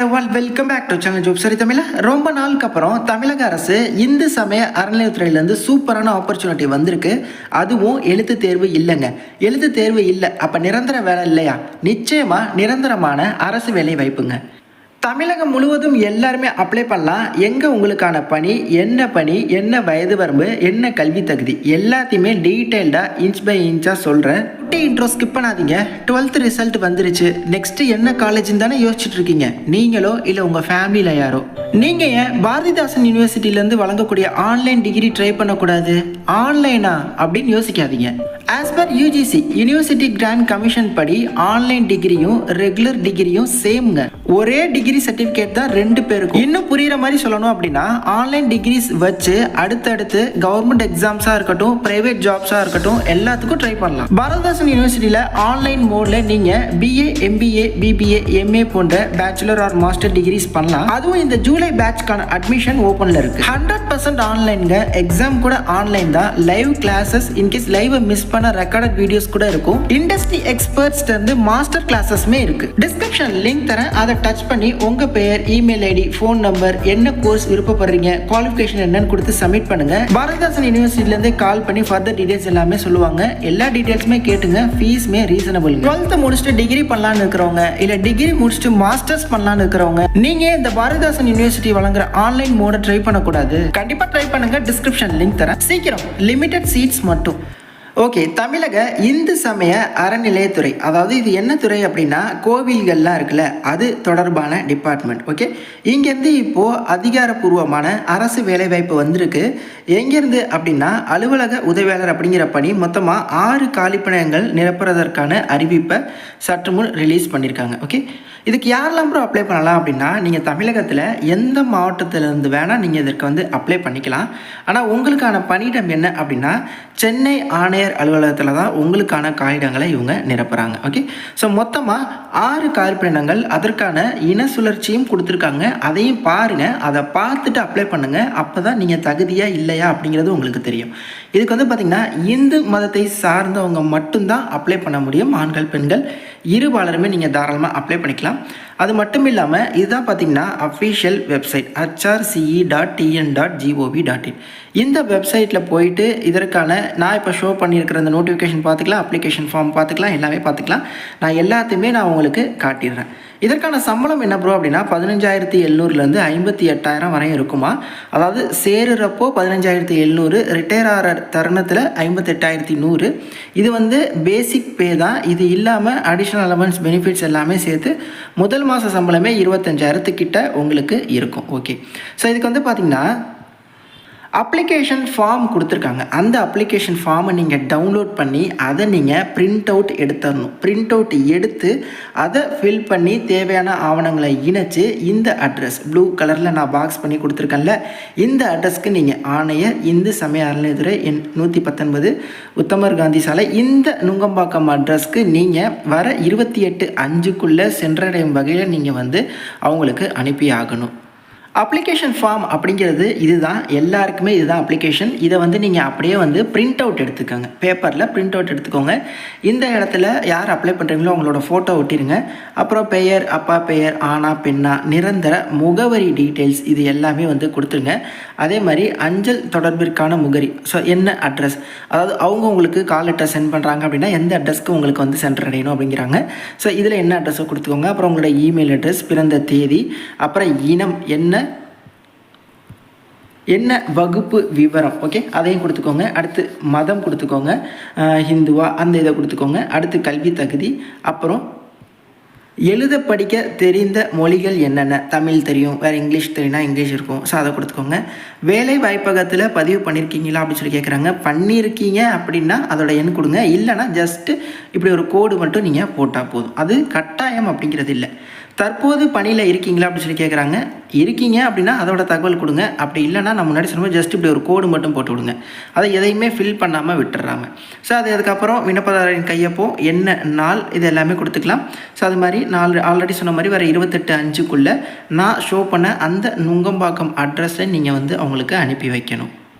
Hello welcome back to channel ஜோப் சரி தமிழ. ரொம்ப நாளுக்கு அப்புறம் தமிழக அரசு இந்து சமய அறநிலையத்துறையிலேருந்து சூப்பரான ஆப்பர்ச்சுனிட்டி வந்திருக்கு. அதுவும் எழுத்து தேர்வு இல்லைங்க. எழுத்து தேர்வு இல்லை, அப்போ நிரந்தர வேலை இல்லையா? நிச்சயமாக நிரந்தரமான அரசு வேலை வாய்ப்புங்க. தமிழகம் முழுவதும் எல்லாருமே அப்ளை பண்ணலாம். எங்கே உங்களுக்கான பணி, என்ன வயது வரம்பு, என்ன கல்வி தகுதி, எல்லாத்தையுமே டீட்டெயில்டாக இன்ச் பை இன்ச்சாக சொல்கிறேன். இன்ட்ரோ ஸ்கிப் பண்ணாதீங்க. 12th ரிசல்ட் வந்துருச்சு. நெக்ஸ்ட் என்ன காலேஜ்னு தானே யோசிச்சுட்டு இருக்கீங்க, நீங்களோ இல்லை உங்கள் ஃபேமிலியில் யாரோ. நீங்கள் ஏன் பாரதிதாசன் யூனிவர்சிட்டியிலேருந்து வழங்கக்கூடிய ஆன்லைன் டிகிரி ட்ரை பண்ணக்கூடாது? ஆன்லைனா அப்படின்னு யோசிக்காதீங்க. As per UGC university grant commission படி ஆன்லைன் டிகிரியும் ரெகுலர் டிகிரியும் சேம்ங்க. ஒரே டிகிரி சர்டிஃபிகேட் தான் ரெண்டு பேருக்கும். இன்னும் புரியுற மாதிரி சொல்லணும் அப்படின்னா, ஆன்லைன் டிகிரிஸ் வச்சு அடுத்தடுத்து கவர்மெண்ட் எக்ஸாம்ஸாக இருக்கட்டும், பிரைவேட் ஜாப்ஸாக இருக்கட்டும், எல்லாத்துக்கும் ட்ரை பண்ணலாம். பாரதிதாசன் யூனிவர்சிட்டியில் ஆன்லைன் மோடில் நீங்கள் பிஏ, எம்பிஏ, பிபிஏ, எம்ஏ போன்ற பேச்சுலர் ஆர் மாஸ்டர் டிகிரிஸ் பண்ணலாம். அதுவும் இந்த ஜூலை பேட்ச்க்கான அட்மிஷன் ஓப்பனில் இருக்கு. 100% ஆன்லைன்ங்க. எக்ஸாம் கூட ஆன்லைன் தான். Live classes, in case live miss பண்ண ரெக்கார்டட் வீடியோஸ் கூட இருக்கும். இண்டஸ்ட்ரி எக்ஸ்பர்ட்ஸ் இருந்து மாஸ்டர் கிளாஸஸ்மே இருக்கு. டிஸ்கிரிப்ஷன் லிங்க் தரேன், அதை டச் பண்ணி உங்க பெயர், இமெயில் ஐடி, ஃபோன் நம்பர், என்ன கோர்ஸ் விருப்பப்படுறீங்க, குவாலிஃபிகேஷன் என்னன்னு கொடுத்து சப்மிட் பண்ணுங்க. பாரதிதாசன் யூனிவர்சிட்டில இருந்து கால் பண்ணி ஃபர்தர் டீடைல்ஸ் எல்லாமே சொல்லுவாங்க. எல்லா டீடைல்ஸுமே கேட்டுங்க. ஃபீஸ்மே ரீசனபிள். 12th முடிச்சுட்டு டிகிரி பண்ணலான்னு இருக்கிறவங்க, இல்ல டிகிரி முடிச்சுட்டு மாஸ்டர்ஸ் பண்ணலான்னு இருக்கிறவங்க, நீங்க இந்த பாரதிதாசன் யூனிவர்சிட்டி வழங்குற ஆன்லைன் மோட ட்ரை பண்ணக்கூடாது. கண்டிப்பா ட்ரை பண்ணுங்க. டிஸ்கிரிப்ஷன் லிங்க் தரேன். சீக்கிரம், லிமிடெட் சீட்ஸ் மட்டும். ஓகே, தமிழக இந்து சமய அறநிலையத்துறை, அதாவது இது என்ன துறை அப்படின்னா, கோவில்கள்லாம் இருக்குல்ல, அது தொடர்பான டிபார்ட்மெண்ட். ஓகே, இங்கேருந்து இப்போது அதிகாரப்பூர்வமான அரசு வேலைவாய்ப்பு வந்திருக்கு. எங்கேருந்து அப்படின்னா, அலுவலக உதவியாளர் அப்படிங்கிற பணி மொத்தமாக 6 காலிப்பணியிடங்கள் நிரப்புறதற்கான அறிவிப்பை சற்று முன் ரிலீஸ் பண்ணியிருக்காங்க. ஓகே, இதுக்கு யாரெல்லாம் ப்ரோ அப்ளை பண்ணலாம் அப்படின்னா, நீங்கள் தமிழகத்தில் எந்த மாவட்டத்திலேருந்து வேணால் நீங்கள் இதற்கு அப்ளை பண்ணிக்கலாம். ஆனால் உங்களுக்கான பணியிடம் என்ன அப்படின்னா, சென்னை ஆணையர் அலுவலகத்தில் தான் உங்களுக்கான காலிடங்களை இவங்க நிரப்புகிறாங்க. ஓகே, ஸோ மொத்தமாக 6 காலிப்பணியிடங்கள், அதற்கான இன சுழற்சியும் கொடுத்துருக்காங்க. அதையும் பாருங்கள். அதை பார்த்துட்டு அப்ளை பண்ணுங்கள். அப்போ தான் நீங்கள் தகுதியாக இல்லையா அப்படிங்கிறது உங்களுக்கு தெரியும். இதுக்கு பார்த்திங்கன்னா, இந்து மதத்தை சார்ந்தவங்க மட்டும்தான் அப்ளை பண்ண முடியும். ஆண்கள், பெண்கள் இருபாலருமே நீங்கள் தாராளமாக அப்ளை பண்ணிக்கலாம். அது மட்டும் இல்லாமல் இதுதான் பார்த்திங்கன்னா அஃபிஷியல் வெப்சைட் hrce.tn.gov.in. இந்த வெப்சைட்டில் போயிட்டு இதற்கான நான் இப்போ ஷோ பண்ணியிருக்கிற இந்த நோட்டிஃபிகேஷன் பார்த்துக்கலாம், அப்ளிகேஷன் ஃபார்ம் பார்த்துக்கலாம், எல்லாமே பார்த்துக்கலாம். நான் எல்லாத்தையுமே நான் உங்களுக்கு காட்டிடுறேன். இதற்கான சம்பளம் என்ன ப்ரோ அப்படின்னா, 15,700லேருந்து 58,000 வரையும் இருக்குமா. அதாவது சேருறப்போ 15,700, ரிட்டையர் ஆகிற தருணத்தில் 58,100. இது பேசிக் பே தான். இது இல்லாமல் அடிஷ்னல் அலவன்ஸ், பெனிஃபிட்ஸ் எல்லாமே சேர்த்து முதல் மாத சம்பளமே 25,000 கிட்ட உங்களுக்கு இருக்கும். ஓகே, ஸோ இதுக்கு பார்த்திங்கன்னா அப்ளிகேஷன் ஃபார்ம் கொடுத்துருக்காங்க. அந்த அப்ளிகேஷன் ஃபார்மை நீங்கள் டவுன்லோட் பண்ணி அதை நீங்கள் பிரிண்ட் அவுட் எடுத்துடணும். பிரிண்ட் அவுட் எடுத்து அதை ஃபில் பண்ணி தேவையான ஆவணங்களை இணைச்சு இந்த அட்ரஸ், ப்ளூ கலரில் நான் பாக்ஸ் பண்ணி கொடுத்துருக்கேன்ல, இந்த அட்ரஸ்க்கு நீங்கள் ஆணையர் இந்து சமய அறநிலையத்துறை 119 உத்தமர் காந்தி சாலை, இந்த நுங்கம்பாக்கம் அட்ரஸ்க்கு நீங்கள் வர 28/5க்குள்ளே சென்றடையும் வகையில் நீங்கள் அவங்களுக்கு அனுப்பி ஆகணும். அப்ளிகேஷன் ஃபார்ம் அப்படிங்கிறது இதுதான், எல்லாருக்குமே இதுதான் அப்ளிகேஷன். இதை நீங்கள் அப்படியே பிரிண்ட் அவுட் எடுத்துக்கோங்க. பேப்பரில் பிரிண்ட் அவுட் எடுத்துக்கோங்க. இந்த இடத்துல யார் அப்ளை பண்ணுறீங்களோ அவங்களோட ஃபோட்டோ ஒட்டிடுங்க. அப்புறம் பெயர், அப்பா பெயர், ஆனா பெண்ணா, நிரந்தர முகவரி டீட்டெயில்ஸ் இது எல்லாமே கொடுத்துருங்க. அதே மாதிரி அஞ்சல் தொடர்பிற்கான முகவரி, ஸோ என்ன அட்ரஸ், அதாவது அவங்க உங்களுக்கு கால் லெட்டர் சென்ட் பண்ணுறாங்க அப்படின்னா எந்த அட்ரஸ்க்கு உங்களுக்கு சென்றடையணும் அப்படிங்கிறாங்க. ஸோ இதில் என்ன அட்ரஸை கொடுத்துக்கோங்க. அப்புறம் உங்களோட இமெயில் அட்ரஸ், பிறந்த தேதி, அப்புறம் இனம் என்ன வகுப்பு விவரம், ஓகே, அதையும் கொடுத்துக்கோங்க. அடுத்து மதம் கொடுத்துக்கோங்க, ஹிந்துவா அந்த இதை கொடுத்துக்கோங்க. அடுத்து கல்வி தகுதி, அப்புறம் எழுத படிக்க தெரிந்த மொழிகள் என்னென்ன, தமிழ் தெரியும், வேறு இங்கிலீஷ் தெரியும்னா இங்கிலீஷ் இருக்கும், ஸோ அதை கொடுத்துக்கோங்க. வேலை வாய்ப்பகத்தில் பதிவு பண்ணியிருக்கீங்களா அப்படின்னு சொல்லி கேட்குறாங்க. பண்ணியிருக்கீங்க அப்படின்னா அதோட எண் கொடுங்க. இல்லைனா ஜஸ்ட்டு இப்படி ஒரு கோடு மட்டும் நீங்கள் போட்டால் போதும். அது கட்டாயம் அப்படிங்கிறது இல்லை. தற்போது பணியில் இருக்கீங்களா அப்படின்னு சொல்லி கேட்குறாங்க. இருக்கீங்க அப்படின்னா அதோட தகவல் கொடுங்க. அப்படி இல்லைனா நான் முன்னாடி சொன்னோம், ஜஸ்ட் இப்படி ஒரு கோடு மட்டும் போட்டு விடுங்க. அதை எதையுமே ஃபில் பண்ணாமல் விட்டுறாங்க. ஸோ அது அதுக்கப்புறம் விண்ணப்பதாரரின் கையொப்போ, என்ன நாள், இது எல்லாமே கொடுத்துக்கலாம். ஸோ அது மாதிரி ஆல்ரெடி சொன்ன மாதிரி வர 28/5க்குள்ளே நான் ஷோ பண்ண அந்த நுங்கம்பாக்கம் அட்ரஸை நீங்கள் அவங்களுக்கு அனுப்பி வைக்கணும்.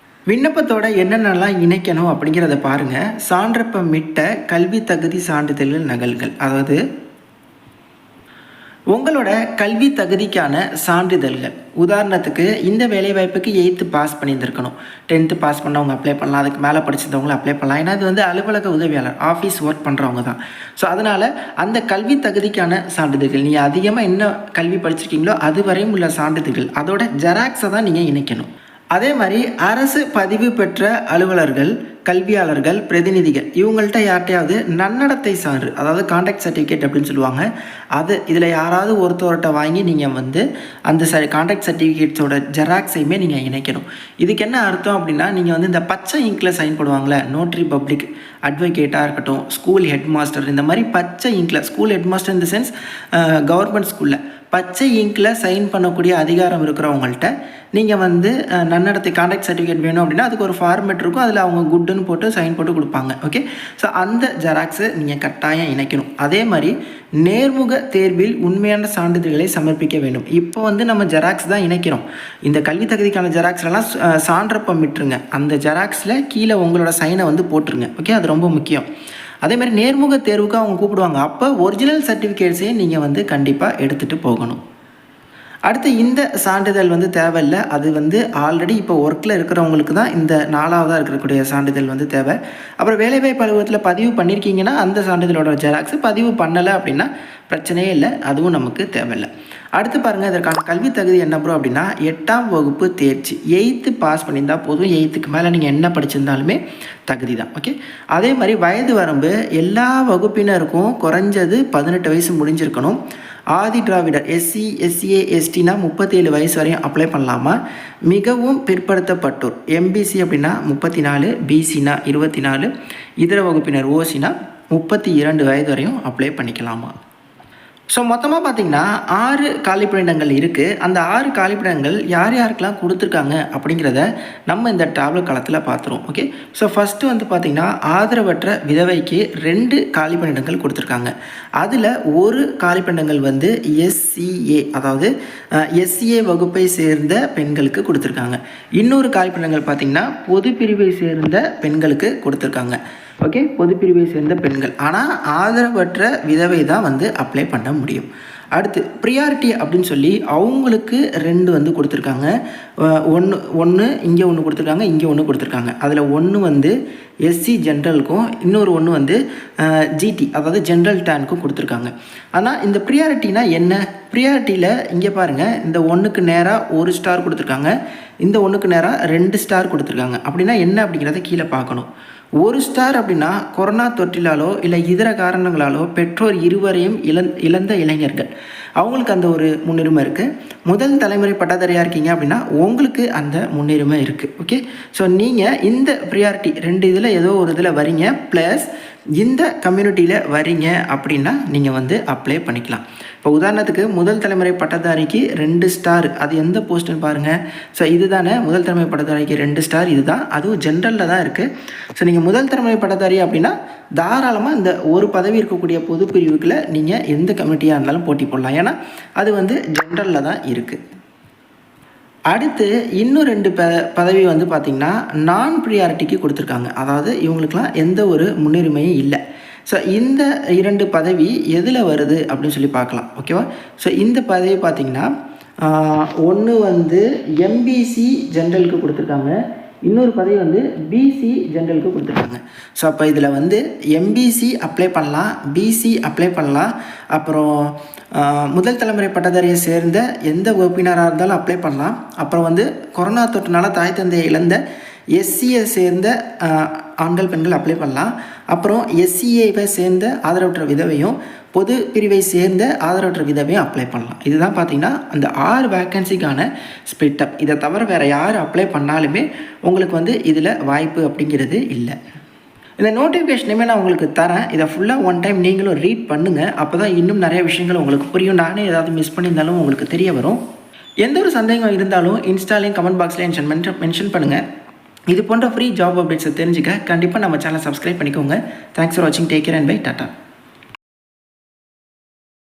விண்ணப்பத்தோட என்னென்னலாம் இணைக்கணும் அப்படிங்கிறத பாருங்கள். சான்றப்பமிட்ட கல்வி தகுதி சான்றிதழ்கள் நகல்கள், அதாவது உங்களோட கல்வி தகுதிக்கான சான்றிதழ்கள், உதாரணத்துக்கு இந்த வேலைவாய்ப்புக்கு 8th பாஸ் பண்ணியிருந்திருக்கணும். 10th பாஸ் பண்ணவங்க அப்ளை பண்ணலாம், அதுக்கு மேலே படிச்சிருந்தவங்களும் அப்ளை பண்ணலாம். ஏன்னா இது வந்து அலுவலக உதவியாளர், ஆஃபீஸ் ஒர்க் பண்ணுறவங்க தான். ஸோ அதனால் அந்த கல்வி தகுதிக்கான சான்றிதழ்கள், நீங்கள் அதிகமாக என்ன கல்வி படிச்சிருக்கீங்களோ அது வரையும் உள்ள சான்றிதழ்கள், அதோட ஜெராக்ஸை தான் நீங்கள் இணைக்கணும். அதே மாதிரி அரசு பதிவு பெற்ற அலுவலர்கள், கல்வியாளர்கள், பிரதிநிதிகள் இவங்கள்ட்ட யார்கிட்டையாவது நன்னடத்தை சான்று, அதாவது கான்டாக்ட் சர்டிஃபிகேட் அப்படின்னு சொல்லுவாங்க, அது இதில் யாராவது ஒருத்தவர்கிட்ட வாங்கி நீங்கள் வந்து அந்த கான்டாக்ட் சர்டிஃபிகேட்ஸோட ஜெராக்ஸையுமே நீங்கள் இணைக்கணும். இதுக்கு என்ன அர்த்தம் அப்படின்னா, நீங்கள் வந்து இந்த பச்சை இங்கில் சைன் போடுவாங்களே, நோட்ரி பப்ளிக் அட்வொகேட்டாக இருக்கட்டும், ஸ்கூல் ஹெட் மாஸ்டர், இந்த மாதிரி பச்சை இங்கில், ஸ்கூல் ஹெட் மாஸ்டர் இந்த சென்ஸ் கவர்மெண்ட் ஸ்கூலில் பச்சை இங்கில் சைன் பண்ணக்கூடிய அதிகாரம் இருக்கிறவங்கள்ட்ட நீங்கள் வந்து நன்னடத்தை கான்டாக்ட் சர்டிஃபிகேட் வேணும் அப்படின்னா அதுக்கு ஒரு ஃபார்மேட் இருக்கும், அதில் அவங்க குட்டுன்னு போட்டு சைன் போட்டு கொடுப்பாங்க. ஓகே, ஸோ அந்த ஜெராக்ஸை நீங்கள் கட்டாயம் இணைக்கணும். அதே மாதிரி நேர்முக தேர்வில் உண்மையான சான்றிதழ்களை சமர்ப்பிக்க வேண்டும். இப்போ வந்து நம்ம ஜெராக்ஸ் தான் இணைக்கிறோம். இந்த கல்வி தகுதிக்கான ஜெராக்ஸ்லாம் சான்றப்பம் விட்டுருங்க, அந்த ஜெராக்ஸில் கீழே உங்களோட சைனை வந்து போட்டுருங்க. ஓகே, அது ரொம்ப முக்கியம். அதே மாதிரி நேர்முக தேர்வுக்கு அவங்க கூப்பிடுவாங்க, அப்போ ஒரிஜினல் சர்டிஃபிகேட்ஸையும் நீங்கள் வந்து கண்டிப்பாக எடுத்துகிட்டு போகணும். அடுத்து இந்த சான்றிதழ் வந்து தேவையில்லை, அது வந்து ஆல்ரெடி இப்போ ஒர்க்கில் இருக்கிறவங்களுக்கு தான் இந்த 4ஆவதாக இருக்கக்கூடிய சான்றிதழ் வந்து தேவை. அப்புறம் வேலைவாய்ப்பு அலுவலகத்தில் பதிவு பண்ணியிருக்கீங்கன்னா அந்த சான்றிதழோட ஜெராக்ஸ், பதிவு பண்ணலை அப்படின்னா பிரச்சனையே இல்லை, அதுவும் நமக்கு தேவையில்லை. அடுத்து பாருங்கள், இதற்கான கல்வி தகுதி என்ன ப்ரோ அப்படின்னா 8ஆம் வகுப்பு தேர்ச்சி, 8th பாஸ் பண்ணியிருந்தால் போதும். 8க்கு மேலே நீங்கள் என்ன படிச்சிருந்தாலுமே தகுதி தான். ஓகே, அதே மாதிரி வயது வரம்பு எல்லா வகுப்பினருக்கும் குறைஞ்சது 18 வயசு முடிஞ்சிருக்கணும். ஆதி திராவிடர் எஸ்சி எஸ்சிஏ எஸ்டினா 37 வயசு வரையும் அப்ளை பண்ணலாமா. மிகவும் பிற்படுத்தப்பட்டோர் எம்பிசி அப்படின்னா 34, பிசினா 24, இதர வகுப்பினர் ஓசினா 32 வயது வரையும் அப்ளை பண்ணிக்கலாமா. ஸோ மொத்தமாக பார்த்திங்கன்னா 6 காலிப்பணியிடங்கள் இருக்குது. அந்த 6 காலிப்பணியிடங்கள் யார் யாருக்கெல்லாம் கொடுத்துருக்காங்க அப்படிங்கிறத நம்ம இந்த டேப்லெட் காலத்தில் பார்த்துருவோம். ஓகே, ஸோ ஃபஸ்ட்டு வந்து பார்த்திங்கன்னா ஆதரவற்ற விதவைக்கு 2 காலிப்பணியிடங்கள் கொடுத்துருக்காங்க. அதில் ஒரு காலிப்பணியிடங்கள் வந்து எஸ்சிஏ, அதாவது எஸ்சிஏ வகுப்பை சேர்ந்த பெண்களுக்கு கொடுத்துருக்காங்க. இன்னொரு காலிப்பணியிடங்கள் பார்த்திங்கன்னா பொது பிரிவை சேர்ந்த பெண்களுக்கு கொடுத்துருக்காங்க. ஓகே, பொதுப்பிரிவை சேர்ந்த பெண்கள், ஆனால் ஆதரவற்ற விதவை தான் வந்து அப்ளை பண்ண முடியும். அடுத்து ப்ரியாரிட்டி அப்படின்னு சொல்லி அவங்களுக்கு 2 வந்து கொடுத்துருக்காங்க. ஒன்று இங்கே ஒன்று கொடுத்துருக்காங்க, இங்கே ஒன்று கொடுத்துருக்காங்க. அதில் ஒன்று வந்து எஸ்சி ஜென்ரலுக்கும், இன்னொரு ஒன்று வந்து ஜிடி, அதாவது ஜென்ரல் டேனுக்கும் கொடுத்துருக்காங்க. ஆனால் இந்த ப்ரியாரிட்டினா என்ன? ப்ரியாரிட்டியில் இங்கே பாருங்கள், இந்த 1க்கு நேராக 1 ஸ்டார் கொடுத்துருக்காங்க, இந்த 1க்கு நேராக 2 ஸ்டார் கொடுத்துருக்காங்க. அப்படின்னா என்ன அப்படிங்கிறத கீழே பார்க்கணும். 1 ஸ்டார் அப்படின்னா கொரோனா தொற்றிலாலோ இல்லை இதர காரணங்களாலோ பெற்றோர் இருவரையும் இழந்த இளைஞர்கள், அவங்களுக்கு அந்த ஒரு முன்னுரிமை இருக்குது. முதல் தலைமுறை பட்டதாரியாக இருக்கீங்க அப்படின்னா உங்களுக்கு அந்த முன்னுரிமை இருக்குது. ஓகே, ஸோ நீங்கள் இந்த ப்ரியாரிட்டி 2 இதில் ஏதோ ஒரு இதில் வரீங்க, ப்ளஸ் இந்த கம்யூனிட்டியில் வரீங்க அப்படின்னா நீங்கள் வந்து அப்ளை பண்ணிக்கலாம். இப்போ உதாரணத்துக்கு முதல் தலைமுறை பட்டதாரிக்கு 2 ஸ்டார், அது எந்த போஸ்ட்டுன்னு பாருங்கள். ஸோ இது தானே முதல் தலைமுறை பட்டதாரிக்கு 2 ஸ்டார், இது தான், அதுவும் ஜென்ரலில் தான் இருக்குது. ஸோ நீங்கள் முதல் தலைமுறை பட்டதாரி அப்படின்னா தாராளமாக இந்த ஒரு பதவி இருக்கக்கூடிய பொது பிரிவுக்குள்ள நீங்கள் எந்த கம்யூனிட்டியாக இருந்தாலும் போட்டி போடலாம், ஏன்னா அது வந்து ஜென்ரலில் தான் இருக்குது. அடுத்து இன்னும் 2 பதவி வந்து பார்த்திங்கன்னா நான் ப்ரியாரிட்டிக்கு கொடுத்துருக்காங்க, அதாவது இவங்களுக்கெல்லாம் எந்த ஒரு முன்னுரிமையும் இல்லை. ஸோ இந்த 2 பதவி எதில் வருது அப்படின்னு சொல்லி பார்க்கலாம். ஓகேவா, ஸோ இந்த பதவி பார்த்திங்கன்னா ஒன்று வந்து எம்பிசி ஜென்ரலுக்கு கொடுத்துருக்காங்க, இன்னொரு பதவி வந்து பிசி ஜென்ரலுக்கு கொடுத்துருக்காங்க. ஸோ அப்போ இதில் வந்து எம்பிசி அப்ளை பண்ணலாம், பிசி அப்ளை பண்ணலாம், அப்புறம் முதல் தலைமுறை பட்டதாரியை சேர்ந்த எந்த வகுப்பினராக இருந்தாலும் அப்ளை பண்ணலாம். அப்புறம் வந்து கொரோனா தொற்றுனால தாய் தந்தையை இழந்த எஸ்சியை சேர்ந்த ஆண்கள் பெண்கள் அப்ளை பண்ணலாம். அப்புறம் எஸ்சிஏவை சேர்ந்த ஆதரவற்ற விதவையும் பொது பிரிவை சேர்ந்த ஆதரவற்ற விதவையும் அப்ளை பண்ணலாம். இதுதான் பார்த்திங்கன்னா அந்த 6 வேக்கன்சிக்கான ஸ்பிளிட்டப். இதை தவிர வேறு யார் அப்ளை பண்ணாலுமே உங்களுக்கு வந்து இதில் வாய்ப்பு அப்படிங்கிறது இல்லை. இந்த நோட்டிஃபிகேஷனுமே நான் உங்களுக்கு தரேன், இதை ஃபுல்லாக ஒன் டைம் நீங்களும் ரீட் பண்ணுங்கள், அப்போ தான் இன்னும் நிறைய விஷயங்கள் உங்களுக்கு புரியும். நானே ஏதாவது மிஸ் பண்ணியிருந்தாலும் உங்களுக்கு தெரிய வரும். எந்த ஒரு சந்தேகம் இருந்தாலும் இன்ஸ்டாலையும் கமெண்ட் பாக்ஸ்லையும் மென்ஷன் பண்ணுங்கள். இது போன்ற ஃப்ரீ ஜாப் அப்டேட்ஸை தெரிஞ்சுக்க கண்டிப்பாக நம்ம சேனலை சப்ஸ்கிரைப் பண்ணிக்கோங்க. தேங்க்ஸ் ஃபார் வாட்சிங், take care and bye, tata.